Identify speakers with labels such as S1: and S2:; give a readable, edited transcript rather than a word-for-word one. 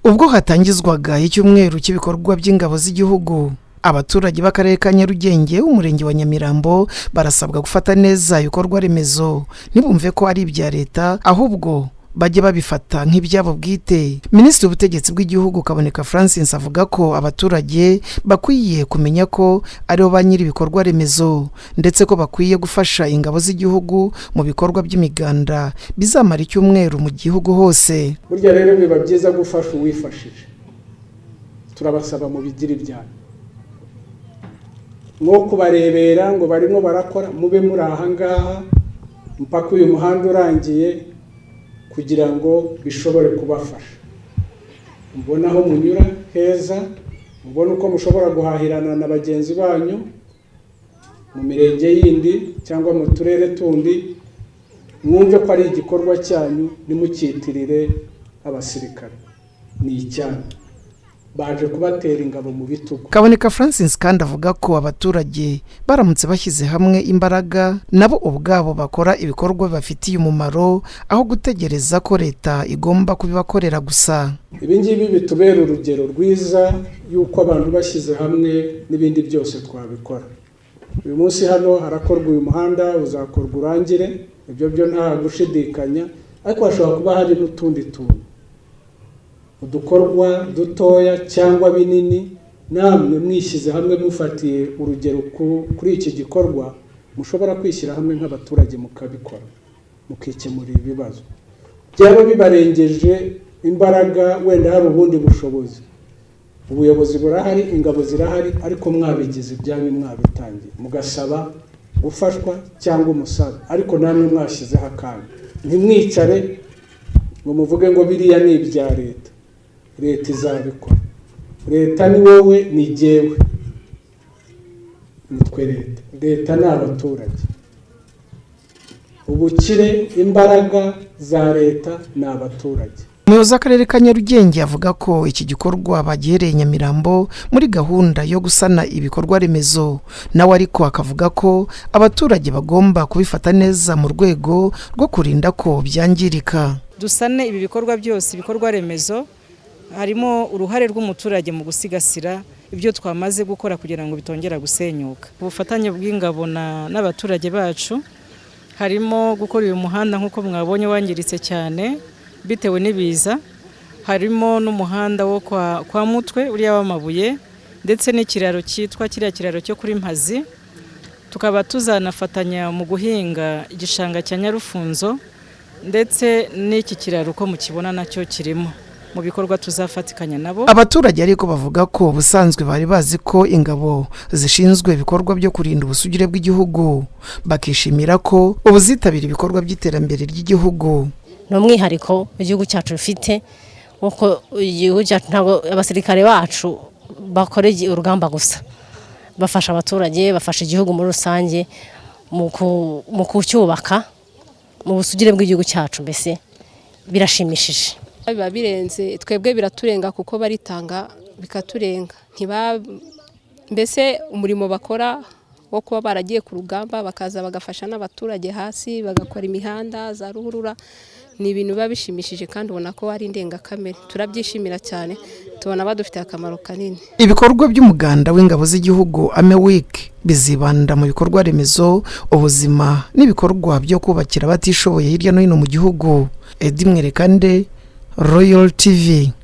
S1: ubwo hatangizwaga icyumweru cy'ibikorwa by'ingabo z'igihugu, abaturage b'akarere ka Nyarugenge umurenge wa Nyamirambo barasabwa gufata neza ibikorwaremezo ntibumve ko ari ibya Leta ahubwo bajye babifata nk'ibyabo bwite. Minisitiri w'ubutegetsi bw'igihugu Kaboneka Francis avuga ko abaturage bakwiye kumenya ko aribo ba nyiri ibikorwaremezo ndetse ko bakwiye gufasha ingabo z'igihugu mu bikorwa by'imiganda bizamara icyumweru mu gihugu hose.
S2: Burya rero biba byiza gufasha uwifashije, turabasaba mu bigira ibyanyu nko kubarebera ngo barimo barakora, mube muri aha ngaha mpaka uyu muhanda urangiye kugira ngo bishobore kubafasha, mubona aho munyura heza, mubona uko mushobora guhahirana na bagenzi banyu mu mirenge yindi cyangwa mu turere tundi, mwumve ko ari igikorwa cyanyu, nimukitirire abasirikare, ni icyanyu, baje kubatera ingabo mu bitugu.
S1: Kaboneka Francis kandi avuga ko abaturage baramutse bashyize hamwe imbaraga nabo ubwabo bakora ibikorwa bafitiye umumaro aho gutegereza ko Leta igomba kubibakorera gusa.
S2: Ibi ngibi bitubera urugero rwiza yuko abantu bashyize hamwe n'ibindi byose twabikora. Uyu munsi hano harakorwa uyu muhanda, uzakorwa urangire, ibyo byo nta gushidikanya, ariko hashobora kuba hari n'utundi tuntu, udukorwa dutoya cyangwa binini, namwe mwishyize hamwe mufatiye urugero kuri iki gikorwa, mushobora kwishyira hamwe nk'abaturage mukabikora, mukikemurira ibibazo. Byaba bibarengeje imbaraga, wenda hari ubundi bushobozi, ubuyobozi burahari, ingabo zirahari, ariko mwabigize ibyanyu, mwabitangiye, mugasaba gufashwa cyangwa umusaza, ariko namwe mwashyizeho akantu. Ntimwicare ngo muvuge ngo biriya ni ibya Leta. Leta izabikora. Leta ni wowe, ni jyewe, nitwe Leta. Leta ni abaturage. Ubukire, imbaraga za Leta ni abaturage.
S1: Umuyobozi w'akarere ka Nyarugenge avuga ko iki gikorwa bagihereye Nyamirambo muri gahunda yo gusana ibikorwa remezo, nawe ariko akavuga ko abaturage bagomba kubifata neza mu rwego rwo kurinda ko byangirika.
S3: Dusane ibi bikorwa byose, ibikorwa remezo, harimo uruhare rw'umuturage mu gusigasira ibyo twamaze gukora kugira ngo bitongera gusenyuka. Ubufatanye bw'ingabo n'abaturage bacu harimo gukora uyu muhanda nk'uko mwabonye wangiritse cyane bitewe n'ibiza, harimo n'umuhanda wo kwa Mutwe uriya w'amabuye, ndetse n'ikiraro cyitwa kiriya kiraro cyo kuri Mpazi. Tukaba tuzanafatanya mu guhinga igishanga cya Nyarufunzo, ndetse n'iki kiraro uko mukibona nacyo kirimo mu bikorwa tuzafatikanya nabo.
S1: Abaturage ariko bavuga ko ubusanzwe bari bazi ko ingabo zishinzwe ibikorwa byo kurinda ubusugire bw'igihugu, bakishimira ko ubuzitabira ibikorwa by'iterambere ry'igihugu.
S4: N'umwihariko igihugu cyacu rufite, uko igihugu cyacu ntabwo abasirikare bacu bakoreye urugamba gusa, bafasha abaturage, bafasha igihugu muri rusange mu kucyubaka, mu busugire bw'igihugu cyacu. Mbese birashimishije,
S5: biba birenze twebwe, biraturenga kuko baritanga bikaturenga. Mbese umurimo bakora wo kuba baragiye ku rugamba bakaza bagafasha n'abaturage hasi, bagakora imihanda, za ruhurura, ni ibintu biba bishimishije kandi ubona ko ari indengakamere. Turabyishimira cyane, tubona badufitiye akamaro kanini.
S1: Ibikorwa by'umuganda w'ingabo z'igihugu Ame Week bizibanda mu bikorwa remezo, ubuzima n'ibikorwa byo kubakira abatishoboye hirya no hino mu gihugu. Edi Mwerekande, RoyalTV.